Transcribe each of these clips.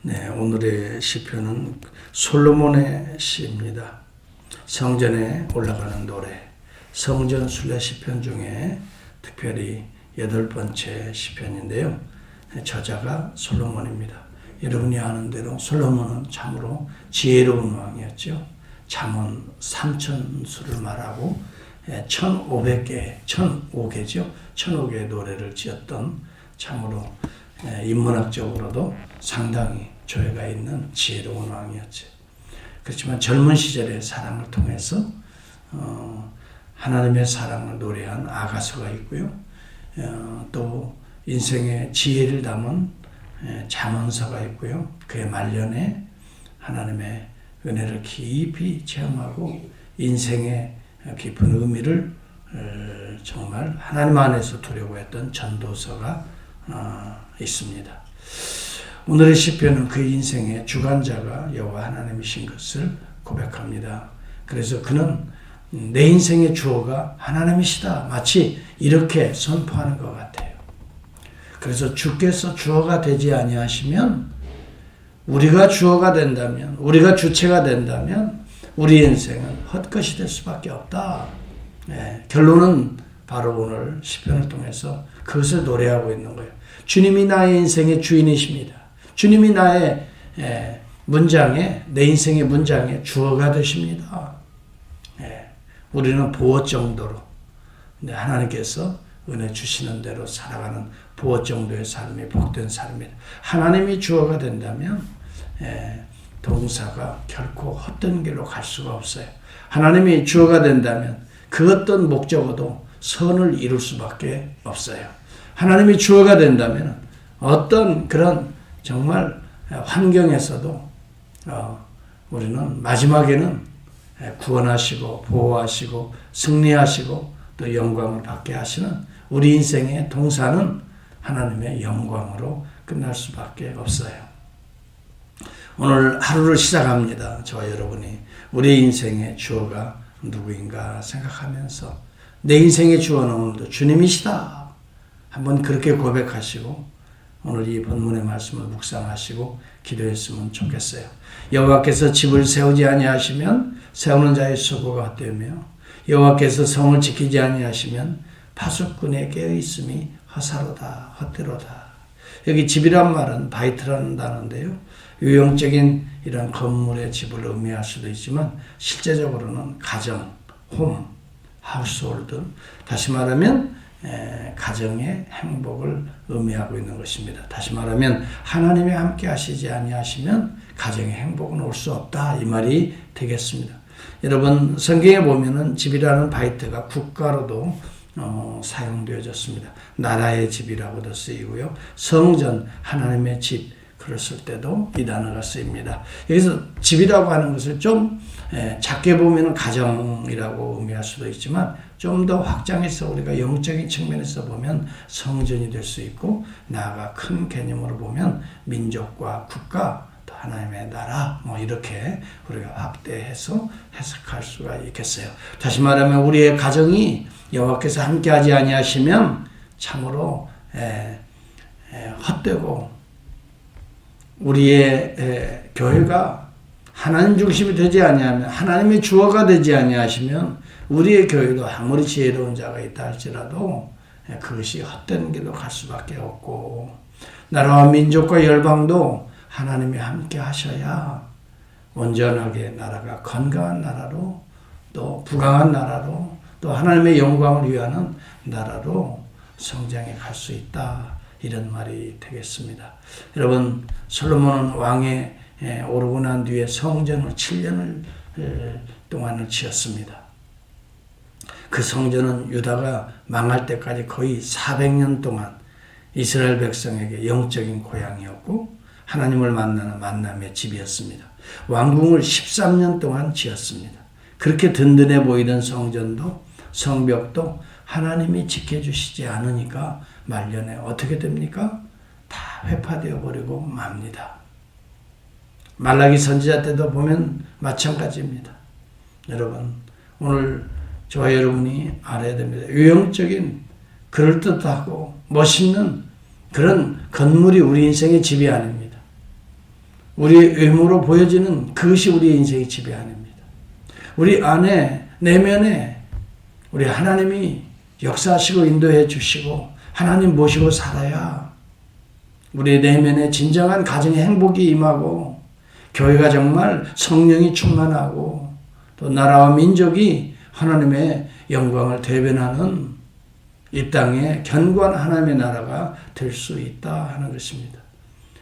네, 오늘의 시편은 솔로몬의 시입니다. 성전에 올라가는 노래, 성전 순례 시편 중에 특별히 8번째 시편인데요. 저자가 솔로몬입니다. 여러분이 아는 대로 솔로몬은 참으로 지혜로운 왕이었죠. 잠언 3000수를 말하고 1005개죠. 1005개의 노래를 지었던 참으로 인문학적으로도 상당히 조예가 있는 지혜로운 왕이었죠. 그렇지만 젊은 시절의 사랑을 통해서 하나님의 사랑을 노래한 아가서가 있고요. 또 인생의 지혜를 담은 잠언서가 있고요. 그의 말년에 하나님의 은혜를 깊이 체험하고 인생의 깊은 의미를 정말 하나님 안에서 두려고 했던 전도서가 있습니다. 오늘의 시편은 그 인생의 주관자가 여호와 하나님이신 것을 고백합니다. 그래서 그는 내 인생의 주어가 하나님이시다, 마치 이렇게 선포하는 것 같아요. 그래서 주께서 주어가 되지 아니하시면, 우리가 주어가 된다면, 우리가 주체가 된다면 우리 인생은 헛것이 될 수밖에 없다. 결론은 바로 오늘 시편을 통해서 그것을 노래하고 있는 거예요. 주님이 나의 인생의 주인이십니다. 주님이 나의 문장에, 내 인생의 문장에 주어가 되십니다. 우리는 보호 정도로 하나님께서 은혜 주시는 대로 살아가는 보호 정도의 삶이 복된 삶입니다. 하나님이 주어가 된다면 동사가 결코 헛된 길로 갈 수가 없어요. 하나님이 주어가 된다면 그 어떤 목적어도 선을 이룰 수밖에 없어요. 하나님이 주어가 된다면 어떤 그런 정말 환경에서도 우리는 마지막에는 구원하시고 보호하시고 승리하시고 또 영광을 받게 하시는 우리 인생의 동사는 하나님의 영광으로 끝날 수밖에 없어요. 오늘 하루를 시작합니다. 저와 여러분이 우리 인생의 주어가 누구인가 생각하면서 내 인생의 주어는 오늘도 주님이시다. 한번 그렇게 고백하시고 오늘 이 본문의 말씀을 묵상하시고 기도했으면 좋겠어요. 여호와께서 집을 세우지 아니하시면 세우는 자의 수고가 헛되며 여호와께서 성을 지키지 아니하시면 파수꾼의 깨어있음이 허사로다, 헛되로다. 여기 집이란 말은 바이트라는 단어인데요. 유형적인 이런 건물의 집을 의미할 수도 있지만 실제적으로는 가정, 홈, 하우스홀드, 다시 말하면 가정의 행복을 의미하고 있는 것입니다. 다시 말하면 하나님이 함께 하시지 아니하시면 가정의 행복은 올 수 없다, 이 말이 되겠습니다. 여러분, 성경에 보면은 집이라는 바이트가 국가로도 사용되어졌습니다. 나라의 집이라고도 쓰이고요. 성전, 하나님의 집, 그랬을 때도 이 단어가 쓰입니다. 여기서 집이라고 하는 것을 좀 작게 보면 가정이라고 의미할 수도 있지만 좀 더 확장해서 우리가 영적인 측면에서 보면 성전이 될 수 있고, 나아가 큰 개념으로 보면 민족과 국가, 또 하나님의 나라, 이렇게 우리가 확대해서 해석할 수가 있겠어요. 다시 말하면 우리의 가정이 여호와께서 함께하지 아니하시면 참으로 헛되고, 우리의 교회가 하나님 중심이 되지 아니하면, 하나님의 주어가 되지 아니하시면 우리의 교회도 아무리 지혜로운 자가 있다 할지라도 그것이 헛된 길로 갈 수밖에 없고, 나라와 민족과 열방도 하나님이 함께 하셔야 온전하게 나라가 건강한 나라로, 또 부강한 나라로, 또 하나님의 영광을 위하는 나라로 성장해 갈 수 있다, 이런 말이 되겠습니다. 여러분, 솔로몬은 왕에 오르고 난 뒤에 성전을 7년을 동안을 지었습니다. 그 성전은 유다가 망할 때까지 거의 400년 동안 이스라엘 백성에게 영적인 고향이었고 하나님을 만나는 만남의 집이었습니다. 왕궁을 13년 동안 지었습니다. 그렇게 든든해 보이던 성전도, 성벽도 하나님이 지켜주시지 않으니까 말년에 어떻게 됩니까? 다 회파되어 버리고 맙니다. 말라기 선지자 때도 보면 마찬가지입니다. 여러분, 오늘 저와 여러분이 알아야 됩니다. 유형적인 그럴듯하고 멋있는 그런 건물이 우리 인생의 집이 아닙니다. 우리 외모로 보여지는 그것이 우리의 인생의 지배 아닙니다. 우리 안에 내면에 우리 하나님이 역사하시고 인도해 주시고 하나님 모시고 살아야 우리 내면에 진정한 가정의 행복이 임하고 교회가 정말 성령이 충만하고 또 나라와 민족이 하나님의 영광을 대변하는 이 땅에 견고한 하나님의 나라가 될 수 있다 하는 것입니다.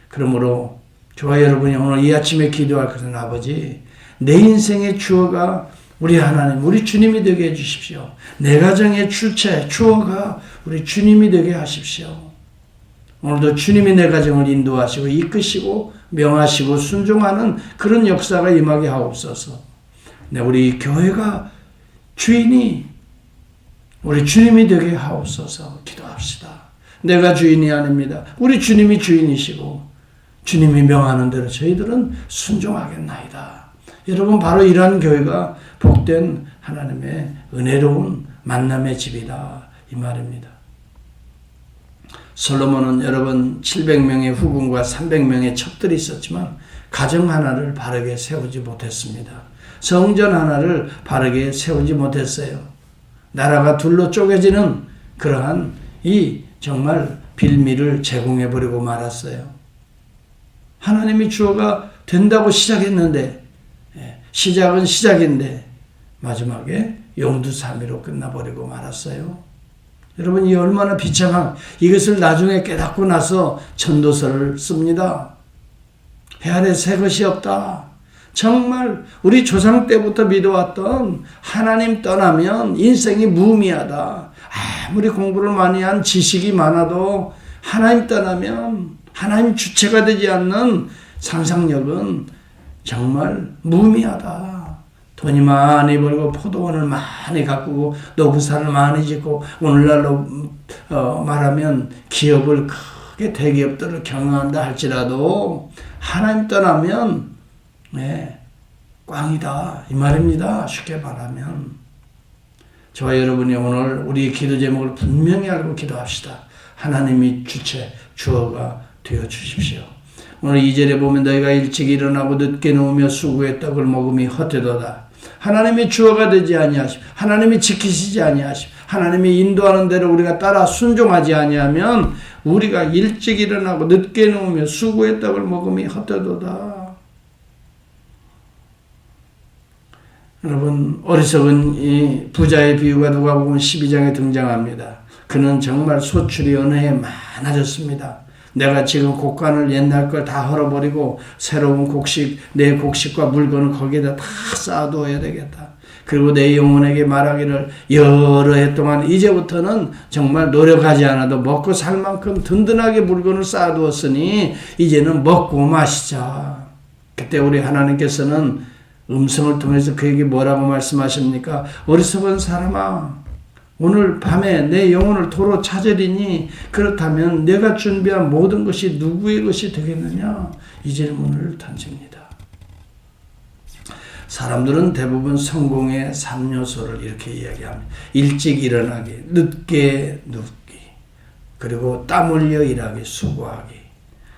그러므로 저와 여러분이 오늘 이 아침에 기도할 것은 아버지, 내 인생의 주어가 우리 하나님, 우리 주님이 되게 해주십시오. 내 가정의 주체, 주어가 우리 주님이 되게 하십시오. 오늘도 주님이 내 가정을 인도하시고 이끄시고 명하시고 순종하는 그런 역사가 임하게 하옵소서. 네, 우리 교회가 주인이 우리 주님이 되게 하옵소서. 기도합시다. 내가 주인이 아닙니다. 우리 주님이 주인이시고 주님이 명하는 대로 저희들은 순종하겠나이다. 여러분, 바로 이러한 교회가 복된 하나님의 은혜로운 만남의 집이다, 이 말입니다. 솔로몬은 여러분 700명의 후궁과 300명의 첩들이 있었지만 가정 하나를 바르게 세우지 못했습니다. 성전 하나를 바르게 세우지 못했어요. 나라가 둘로 쪼개지는 그러한 이 정말 빌미를 제공해버리고 말았어요. 하나님이 주어가 된다고 시작했는데, 시작은 시작인데 마지막에 용두사미로 끝나버리고 말았어요. 여러분, 이 얼마나 비참한, 이것을 나중에 깨닫고 나서 전도서를 씁니다. 해 아래 새 것이 없다. 정말 우리 조상 때부터 믿어왔던 하나님 떠나면 인생이 무의미하다. 아무리 공부를 많이 한 지식이 많아도 하나님 떠나면, 하나님 주체가 되지 않는 상상력은 정말 무의미하다. 돈이 많이 벌고 포도원을 많이 가꾸고 노부산을 많이 짓고 오늘날로 말하면 기업을 크게 대기업들을 경영한다 할지라도 하나님 떠나면 꽝이다, 이 말입니다. 쉽게 말하면. 저와 여러분이 오늘 우리 기도 제목을 분명히 알고 기도합시다. 하나님이 주체, 주어가 되어 주십시오. 오늘 2절에 보면 너희가 일찍 일어나고 늦게 누우며 수구의 떡을 먹음이 헛되도다. 하나님이 주어가 되지 아니하심, 하나님이 지키시지 아니하심, 하나님이 인도하는 대로 우리가 따라 순종하지 아니하면 우리가 일찍 일어나고 늦게 누우며 수구의 떡을 먹음이 헛되도다. 여러분, 어리석은 이 부자의 비유가 누가복음 12장에 등장합니다. 그는 정말 소출이 어느 해 많아졌습니다. 내가 지금 곡간을 옛날 걸 다 헐어버리고 새로운 곡식, 내 곡식과 물건을 거기에다 다 쌓아두어야 되겠다. 그리고 내 영혼에게 말하기를 여러 해 동안 이제부터는 정말 노력하지 않아도 먹고 살 만큼 든든하게 물건을 쌓아두었으니 이제는 먹고 마시자. 그때 우리 하나님께서는 음성을 통해서 그에게 뭐라고 말씀하십니까? 어리석은 사람아, 오늘 밤에 내 영혼을 도로 찾으리니 그렇다면 내가 준비한 모든 것이 누구의 것이 되겠느냐? 이 질문을 던집니다. 사람들은 대부분 성공의 3요소를 이렇게 이야기합니다. 일찍 일어나기, 늦게 눕기, 그리고 땀 흘려 일하기, 수고하기.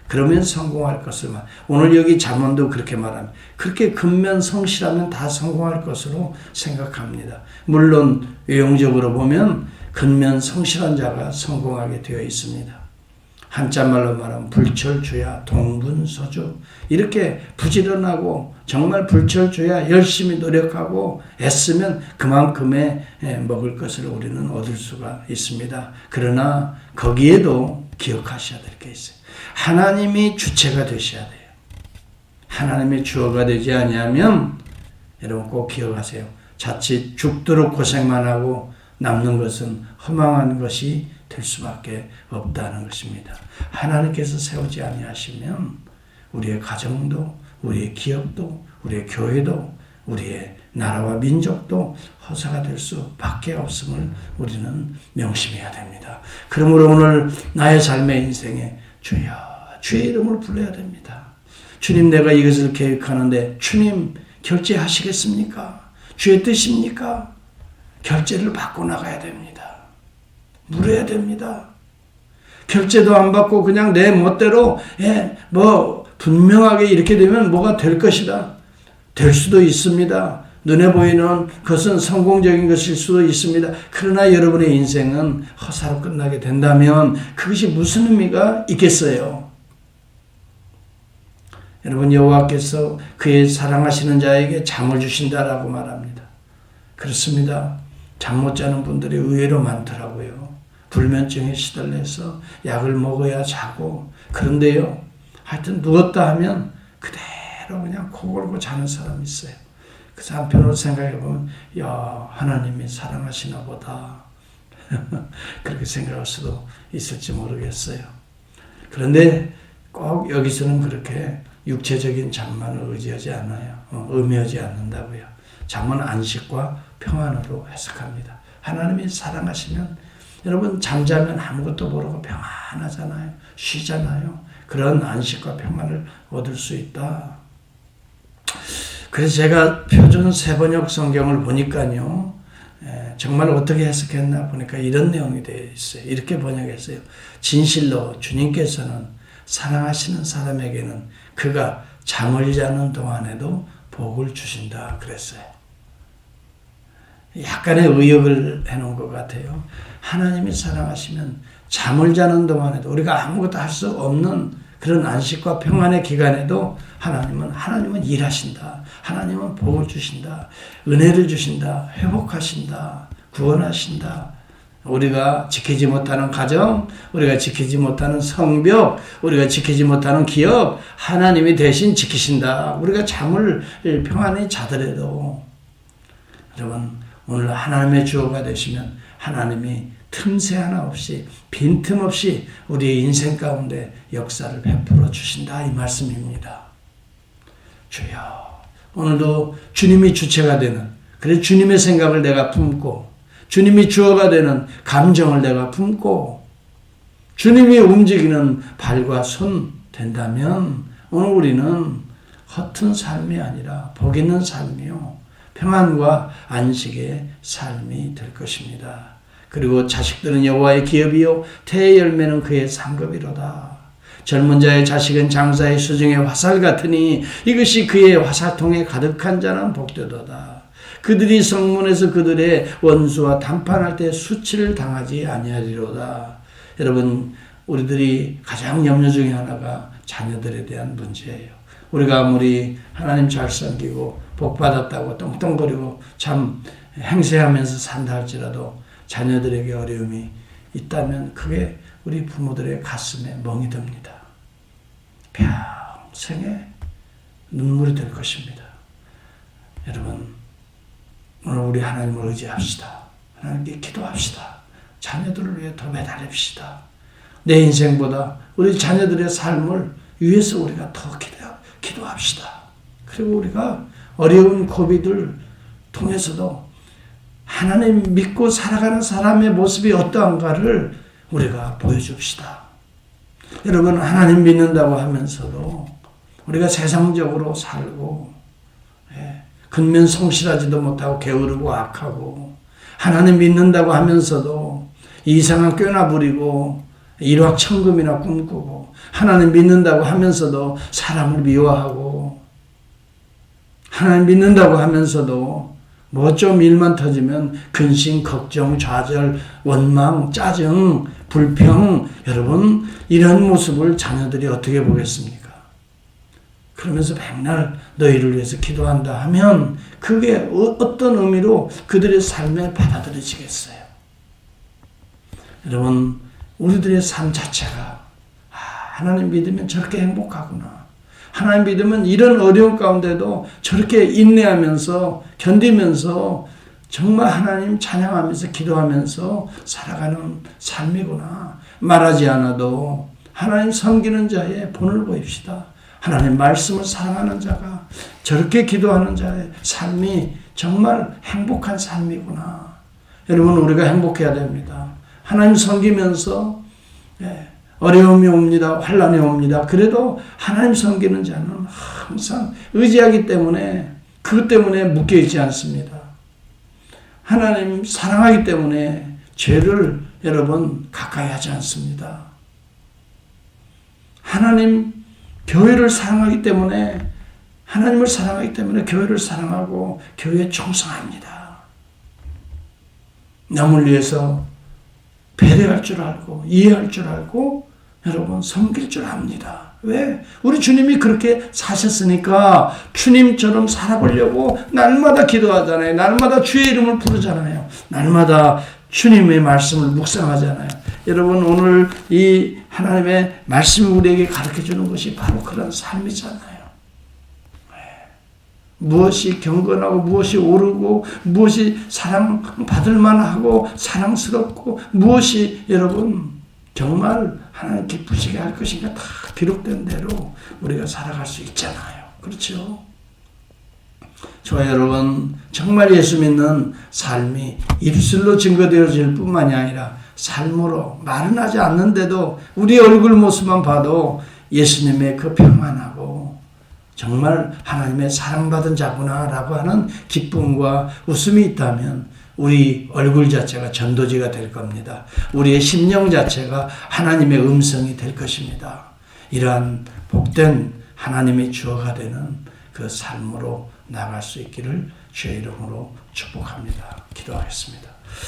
그러면 성공할 것을 말. 오늘 여기 잠언도 그렇게 말합니다. 그렇게 근면성실하면 다 성공할 것으로 생각합니다. 물론 외형적으로 보면 근면성실한 자가 성공하게 되어 있습니다. 한자말로 말하면 불철주야, 동분서주. 이렇게 부지런하고 정말 불철주야, 열심히 노력하고 애쓰면 그만큼의 먹을 것을 우리는 얻을 수가 있습니다. 그러나 거기에도 기억하셔야 될 게 있어요. 하나님이 주체가 되셔야 돼요. 하나님의 주어가 되지 아니하면 여러분 꼭 기억하세요. 자칫 죽도록 고생만 하고 남는 것은 허망한 것이 될 수밖에 없다는 것입니다. 하나님께서 세우지 아니하시면 우리의 가정도, 우리의 기업도, 우리의 교회도, 우리의 나라와 민족도 허사가 될 수밖에 없음을 우리는 명심해야 됩니다. 그러므로 오늘 나의 삶의 인생에 주여, 주의 이름을 불러야 됩니다. 주님, 내가 이것을 계획하는데 주님 결제하시겠습니까? 주의 뜻입니까? 결제를 받고 나가야 됩니다. 물어야 됩니다. 결제도 안 받고 그냥 내 멋대로 분명하게 이렇게 되면 뭐가 될 것이다. 될 수도 있습니다. 눈에 보이는 것은 성공적인 것일 수도 있습니다. 그러나 여러분의 인생은 허사로 끝나게 된다면 그것이 무슨 의미가 있겠어요? 여러분, 여호와께서 그의 사랑하시는 자에게 잠을 주신다라고 말합니다. 그렇습니다. 잠 못 자는 분들이 의외로 많더라고요. 불면증에 시달려서 약을 먹어야 자고, 그런데요, 하여튼 누웠다 하면 그대로 그냥 코 골고 자는 사람이 있어요. 그래서 한편으로 생각해 보면, 야, 하나님이 사랑하시나 보다. 그렇게 생각할 수도 있을지 모르겠어요. 그런데 꼭 여기서는 그렇게 육체적인 잠만을 의지하지 않아요. 의미하지 않는다고요. 잠은 안식과 평안으로 해석합니다. 하나님이 사랑하시면 여러분 잠자면 아무것도 모르고 평안하잖아요. 쉬잖아요. 그런 안식과 평안을 얻을 수 있다. 그래서 제가 표준 세번역 성경을 보니까요. 정말 어떻게 해석했나 보니까 이런 내용이 되어 있어요. 이렇게 번역했어요. 진실로 주님께서는 사랑하시는 사람에게는 그가 잠을 자는 동안에도 복을 주신다 그랬어요. 약간의 의역을 해놓은 것 같아요. 하나님이 사랑하시면 잠을 자는 동안에도 우리가 아무것도 할 수 없는 그런 안식과 평안의 기간에도 하나님은 일하신다. 하나님은 복을 주신다. 은혜를 주신다. 회복하신다. 구원하신다. 우리가 지키지 못하는 가정, 우리가 지키지 못하는 성벽, 우리가 지키지 못하는 기업, 하나님이 대신 지키신다. 우리가 잠을 평안히 자더라도 여러분, 오늘 하나님의 주어가 되시면 하나님이 틈새 하나 없이 빈틈없이 우리의 인생 가운데 역사를 베풀어 주신다 이 말씀입니다. 주여, 오늘도 주님이 주체가 되는, 그래서 주님의 생각을 내가 품고 주님이 주어가 되는 감정을 내가 품고 주님이 움직이는 발과 손 된다면 오늘 우리는 허튼 삶이 아니라 복 있는 삶이요, 평안과 안식의 삶이 될 것입니다. 그리고 자식들은 여호와의 기업이요 태의 열매는 그의 상급이로다. 젊은 자의 자식은 장사의 수중의 화살 같으니 이것이 그의 화살통에 가득한 자는 복되도다. 그들이 성문에서 그들의 원수와談판할 때 수치를 당하지 아니하리로다. 여러분, 우리들이 가장 염려 중에 하나가 자녀들에 대한 문제예요. 우리가 아무리 하나님 잘 섬기고 복받았다고 떵떵거리고 참 행세하면서 산다 할지라도 자녀들에게 어려움이 있다면 그게 우리 부모들의 가슴에 멍이 듭니다. 평생의 눈물이 될 것입니다. 여러분, 오늘 우리 하나님을 의지합시다. 하나님께 기도합시다. 자녀들을 위해 더 매달립시다. 내 인생보다 우리 자녀들의 삶을 위해서 우리가 더 기도합시다. 그리고 우리가 어려운 고비들 통해서도 하나님 믿고 살아가는 사람의 모습이 어떠한가를 우리가 보여줍시다. 여러분, 하나님 믿는다고 하면서도 우리가 세상적으로 살고 근면 성실하지도 못하고 게으르고 악하고, 하나님 믿는다고 하면서도 이상한 꾀나 부리고 일확천금이나 꿈꾸고, 하나님 믿는다고 하면서도 사람을 미워하고, 하나님 믿는다고 하면서도 뭐 좀 일만 터지면 근심, 걱정, 좌절, 원망, 짜증, 불평, 여러분 이런 모습을 자녀들이 어떻게 보겠습니까? 그러면서 맨날 너희를 위해서 기도한다 하면 그게 어떤 의미로 그들의 삶에 받아들여지겠어요? 여러분, 우리들의 삶 자체가 하나님 믿으면 저렇게 행복하구나. 하나님 믿으면 이런 어려운 가운데도 저렇게 인내하면서 견디면서 정말 하나님 찬양하면서 기도하면서 살아가는 삶이구나. 말하지 않아도 하나님 섬기는 자의 본을 보입시다. 하나님 말씀을 사랑하는 자가 저렇게 기도하는 자의 삶이 정말 행복한 삶이구나. 여러분, 우리가 행복해야 됩니다. 하나님 섬기면서 어려움이 옵니다. 환난이 옵니다. 그래도 하나님 섬기는 자는 항상 의지하기 때문에 그것 때문에 묶여있지 않습니다. 하나님 사랑하기 때문에 죄를 여러분 가까이 하지 않습니다. 하나님 교회를 사랑하기 때문에, 하나님을 사랑하기 때문에 교회를 사랑하고 교회에 충성합니다. 남을 위해서 배려할 줄 알고 이해할 줄 알고 여러분 섬길 줄 압니다. 왜? 우리 주님이 그렇게 사셨으니까 주님처럼 살아보려고 날마다 기도하잖아요. 날마다 주의 이름을 부르잖아요. 날마다 주님의 말씀을 묵상하잖아요. 여러분 오늘 이 하나님의 말씀이 우리에게 가르쳐주는 것이 바로 그런 삶이잖아요. 무엇이 경건하고 무엇이 옳고 무엇이 사랑받을 만하고 사랑스럽고 무엇이 여러분 정말 하나님 기쁘시게 할 것인가 다 기록된 대로 우리가 살아갈 수 있잖아요. 그렇죠? 저와 여러분 정말 예수 믿는 삶이 입술로 증거되어질 뿐만이 아니라 삶으로 말은 하지 않는데도 우리 얼굴 모습만 봐도 예수님의 그 평안하고 정말 하나님의 사랑받은 자구나 라고 하는 기쁨과 웃음이 있다면 우리 얼굴 자체가 전도지가 될 겁니다. 우리의 심령 자체가 하나님의 음성이 될 것입니다. 이러한 복된 하나님의 주어가 되는 그 삶으로 나갈 수 있기를 주의 이름으로 축복합니다. 기도하겠습니다.